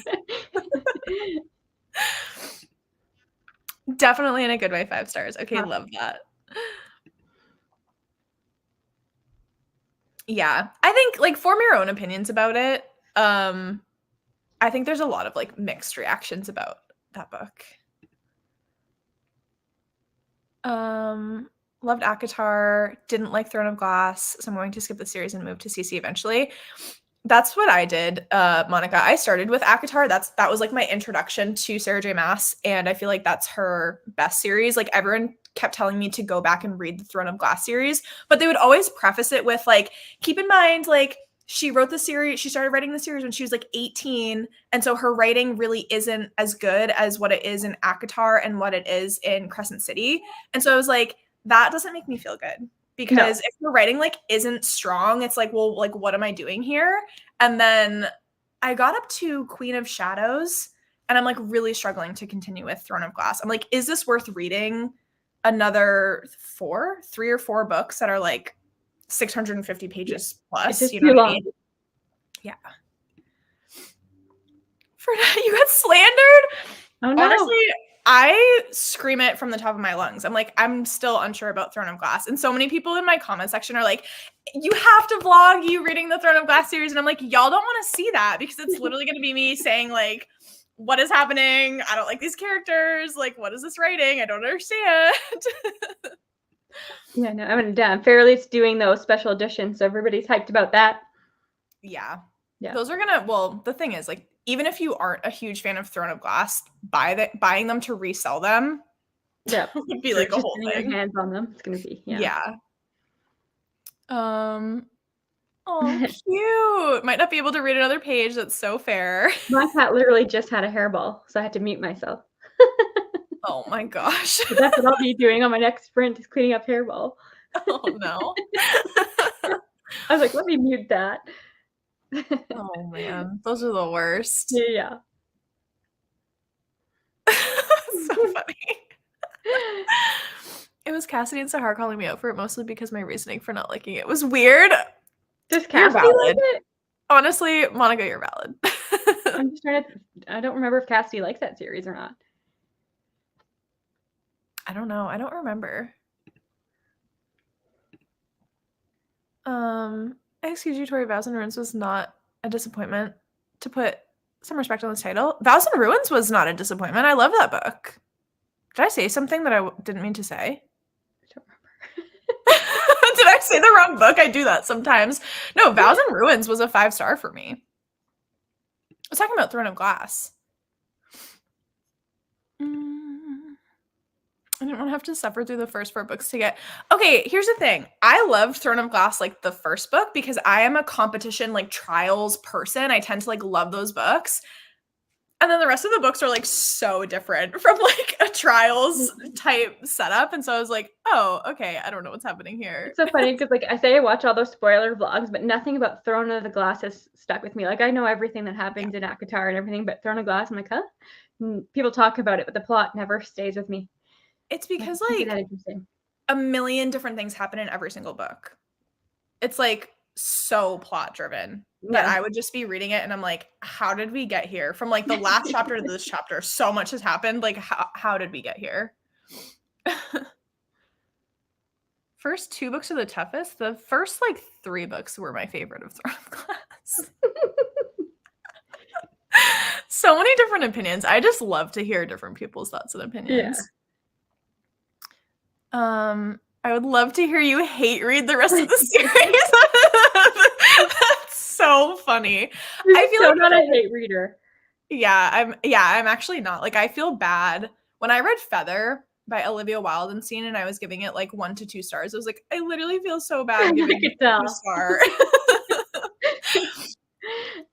Definitely in a good way, 5 stars. Okay, love that. Yeah. I think like form your own opinions about it. I think there's a lot of like mixed reactions about that book. Loved ACOTAR, didn't like Throne of Glass, so I'm going to skip the series and move to CC eventually. That's what I did, Monica. I started with ACOTAR. That was like my introduction to Sarah J. Maas, and I feel like that's her best series. Like everyone kept telling me to go back and read the Throne of Glass series, but they would always preface it with like, keep in mind, like she started writing the series when she was like 18, and so her writing really isn't as good as what it is in ACOTAR and what it is in Crescent City. And so I was like, that doesn't make me feel good. Because if your writing like isn't strong, it's like, well, like what am I doing here? And then I got up to Queen of Shadows, and I'm like really struggling to continue with Throne of Glass. I'm like, is this worth reading another 3 or 4 books that are like 650 pages plus? It's just too long. Yeah. You got slandered? Oh no. Honestly, I scream it from the top of my lungs. I'm like, I'm still unsure about Throne of Glass. And so many people in my comment section are like, you have to vlog you reading the Throne of Glass series. And I'm like, y'all don't want to see that because it's literally going to be me saying like, what is happening? I don't like these characters. Like, what is this writing? I don't understand. Yeah, no, I'm Fairly's doing those special editions, so everybody's hyped about that. Yeah. Yeah. Those are gonna, well, the thing is, like, even if you aren't a huge fan of Throne of Glass, buying them to resell them would be like a just whole getting thing. your hands on them. It's gonna be, Yeah. Oh, cute. Might not be able to read another page. That's so fair. My cat literally just had a hairball, so I had to mute myself. Oh my gosh. But that's what I'll be doing on my next sprint is cleaning up hairball. Oh no. I was like, let me mute that. Oh man, those are the worst. Yeah. So funny. It was Cassidy and Sahar calling me out for it mostly because my reasoning for not liking it was weird. Does You're Cassidy like valid. it? Honestly, Monica, you're valid. I'm just trying to. I don't remember if Cassidy likes that series or not. I don't know. I don't remember. Excuse you, Tori. Vows and Ruins was not a disappointment. To put some respect on this title, Vows and Ruins was not a disappointment. I love that book. Did I say something that I didn't mean to say? I don't remember. Did I say the wrong book? I do that sometimes. No, Vows and Ruins was a 5-star for me. I was talking about Throne of Glass. I didn't want to have to suffer through the first 4 books to get. Okay, here's the thing. I loved Throne of Glass, like the first book, because I am a competition, like trials person. I tend to like love those books. And then the rest of the books are like so different from like a trials type setup. And so I was like, oh, okay, I don't know what's happening here. It's so funny because like I say I watch all those spoiler vlogs, but nothing about Throne of the Glass has stuck with me. Like I know everything that happens in ACOTAR and everything, but Throne of Glass, I'm like, huh? And people talk about it, but the plot never stays with me. It's because Like, like a million different things happen in every single book. It's like so plot driven that I would just be reading it and I'm like, how did we get here? From like the last chapter to this chapter, so much has happened. Like, how did we get here? First 2 books are the toughest. The first like 3 books were my favorite of Throne of Glass. So many different opinions. I just love to hear different people's thoughts and opinions. Yeah. I would love to hear you hate read the rest of the series. That's so funny. I feel like I'm not a hate reader. Yeah, I'm actually not. Like I feel bad when I read Feather by Olivia Wildenstein and I was giving it like 1 to 2 stars. I was like, I literally feel so bad giving it a star.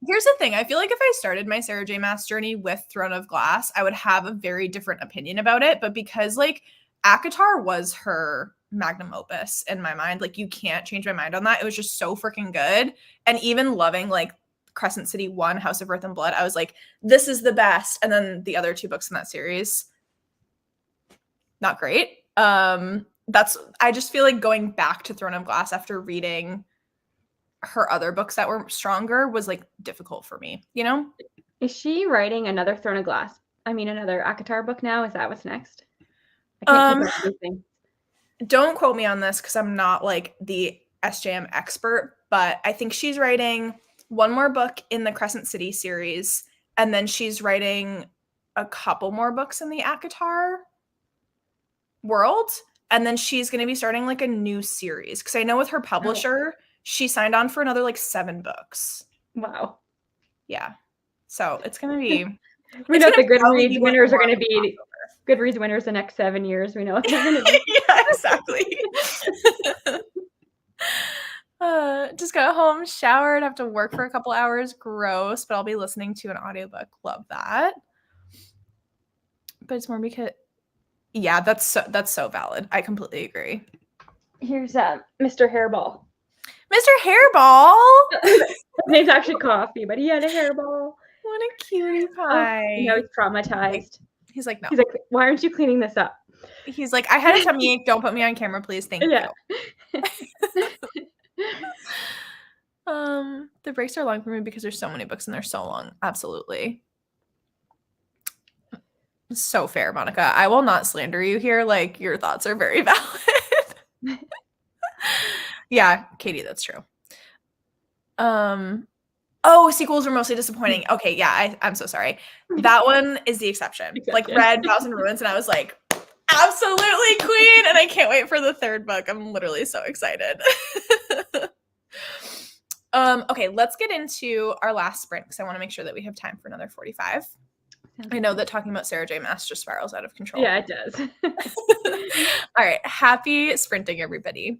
Here's the thing. I feel like if I started my Sarah J. Maas journey with Throne of Glass, I would have a very different opinion about it. But because like ACOTAR was her magnum opus in my mind, like you can't change my mind on that. It was just so freaking good. And even loving like Crescent City 1, House of Earth and Blood, I was like, this is the best. And then the other 2 books in that series, not great. I just feel like going back to Throne of Glass after reading her other books that were stronger was like difficult for me, you know? Is she writing another Throne of Glass? I mean, another ACOTAR book now? Is that what's next? I can't keep everything. Don't quote me on this because I'm not like the SJM expert, but I think she's writing 1 more book in the Crescent City series, and then she's writing a couple more books in the ACOTAR world, and then she's going to be starting like a new series because I know with her publisher, she signed on for another like 7 books. Wow. Yeah. So it's going to be. We know the Goodreads winners are going to be Goodreads winners the next 7 years. We know what they're going to be. Yeah, exactly. Just got home, showered, have to work for a couple hours. Gross, but I'll be listening to an audiobook. Love that. But it's more because, yeah, that's so valid. I completely agree. Here's Mr. Hairball. Mr. Hairball. His name's actually Coffee, but he had a hairball. What a cutie pie. Now he's traumatized. He's like, no. He's like, why aren't you cleaning this up? He's like, I had a tummy ache. Don't put me on camera, please. Thank you. The breaks are long for me because there's so many books and they're so long. Absolutely. So fair, Monica. I will not slander you here. Like, your thoughts are very valid. Yeah, Katie, that's true. Oh, sequels were mostly disappointing. Okay, yeah, I'm so sorry. That one is the exception. Like, Exception. read Vows and Ruins, and I was like, absolutely queen, and I can't wait for the third book. I'm literally so excited. Okay, let's get into our last sprint because I want to make sure that we have time for another 45. Sounds I know good. that talking about Sarah J. Maas just spirals out of control. Yeah, it does. All right, happy sprinting, everybody.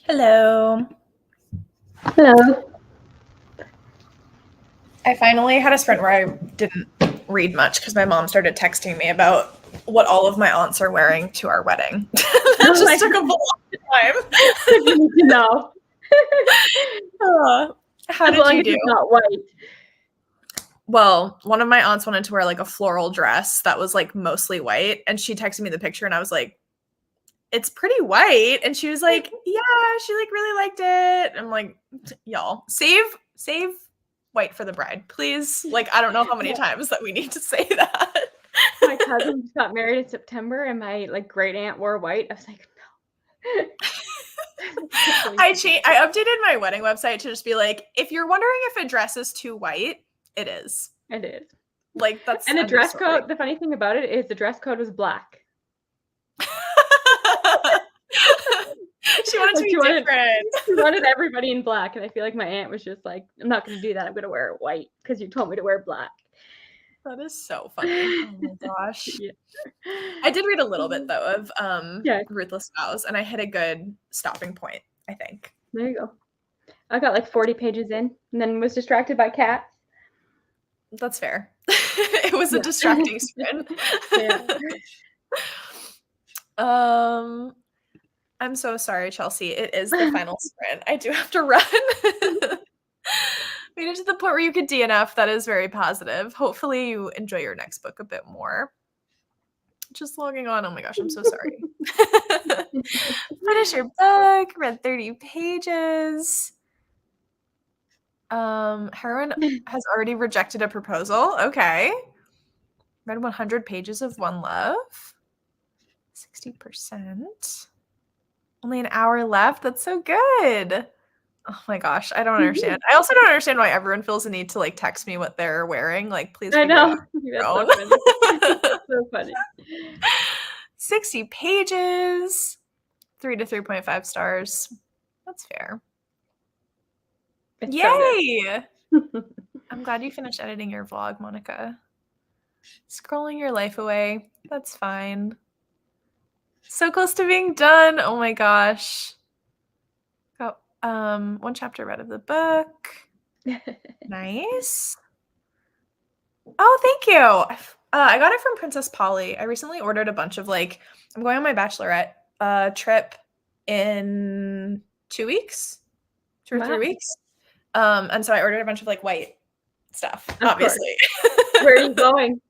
Hello. Hello. I finally had a sprint where I didn't read much because my mom started texting me about what all of my aunts are wearing to our wedding. That Oh my just took a God. long You need to know. time. How As did long you as do? it's not white. Well, one of my aunts wanted to wear like a floral dress that was like mostly white, and she texted me the picture, and I was like, "It's pretty white," and she was like, "Yeah, she like really liked it." I'm like, "Y'all, save white for the bride, please." Like, I don't know how many Yeah. times that we need to say that. My cousin just got married in September, and my like great aunt wore white. I was like, no. I updated my wedding website to just be like, if you're wondering if a dress is too white, it is. It is. Like, that's And the end of dress story. code, the funny thing about it is the dress code was black. She wanted to Like be she different. wanted everybody in black, and I feel like my aunt was just like, I'm not gonna do that. I'm gonna wear white because you told me to wear black. That is so funny. Oh my gosh. Yeah. I did read a little bit though of Yeah, Ruthless Vows, and I hit a good stopping point, I think. there you go. I got like 40 pages in and then was distracted by cats. That's fair. It was a Yeah. distracting sprint. Yeah. um I'm so sorry, Chelsea. It is the final sprint. I do have to run. Made it to the point where you could DNF. That is very positive. Hopefully, you enjoy your next book a bit more. Just logging on. Oh my gosh, I'm so sorry. Finish your book. Read 30 pages. Heroine has already rejected a proposal. Okay. Read 100 pages of One Love. 60%. Only an hour left. That's so good. Oh my gosh, I don't understand. I also don't understand why everyone feels the need to like text me what they're wearing. Like, please I figure it know. out on That's your so own. funny. That's so funny. 60 pages, 3 to 3.5 stars. That's fair. It's so Yay! good. I'm glad you finished editing your vlog, Monica. Scrolling your life away. That's fine. So close to being done. Oh my gosh. Got one chapter read of the book. Nice. Oh, thank you. I got it from Princess Polly. I recently ordered a bunch of like I'm going on my bachelorette trip in 2 weeks, 2 or 3 Wow. weeks. And so I ordered a bunch of like white stuff, Of course. obviously. Where are you going?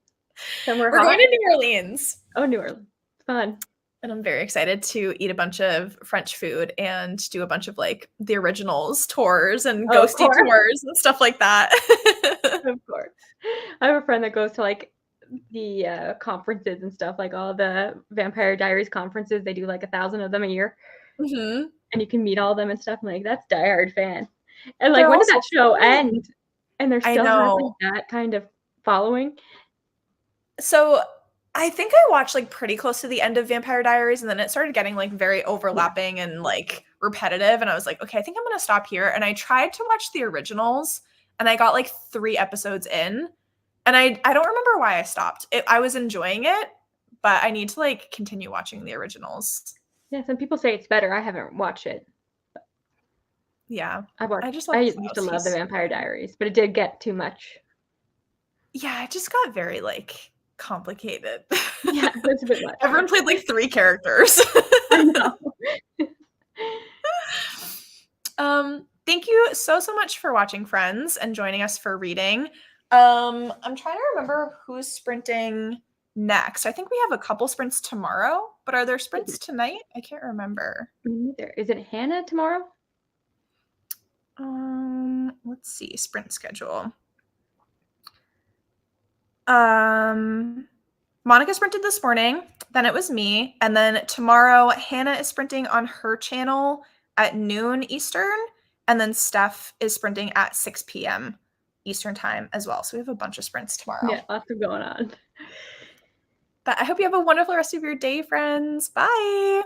Somewhere We're going hot? to New Orleans. Oh, New Orleans. Fun. And I'm very excited to eat a bunch of French food and do a bunch of like the originals tours and Oh, of ghosty course. tours and stuff like that. Of course. I have a friend that goes to like the conferences and stuff, like all the Vampire Diaries conferences. They do like 1,000 of them a year, Hmm. and you can meet all of them and stuff. I'm like, that's diehard fan. And like, They're when did also that show fun. end? And they're I still having know. that kind of following. So I think I watched like pretty close to the end of Vampire Diaries, and then it started getting like very Yeah. overlapping and like repetitive. And I was like, okay, I think I'm gonna stop here. And I tried to watch the originals, and I got like 3 episodes in, and I don't remember why I stopped. I was enjoying it, but I need to like continue watching the originals. Yeah, some people say it's better. I haven't watched it. Yeah, I just I love used to Klaus. love the He's Vampire Diaries, but it did get too much. yeah, it just got very like complicated. Yeah, it's a bit much. Everyone played like 3 characters. I know. Thank you so much for watching, friends, and joining us for reading. I'm trying to remember who's sprinting next. I think we have a couple sprints tomorrow, but are there sprints tonight? I can't remember. Neither. Is it Hannah tomorrow? Let's see, sprint schedule. Monica sprinted this morning, then it was me, and then tomorrow Hannah is sprinting on her channel at noon Eastern, and then Steph is sprinting at 6 p.m. Eastern time as well. So we have a bunch of sprints tomorrow. Yeah, lots of going on. But I hope you have a wonderful rest of your day, friends. Bye.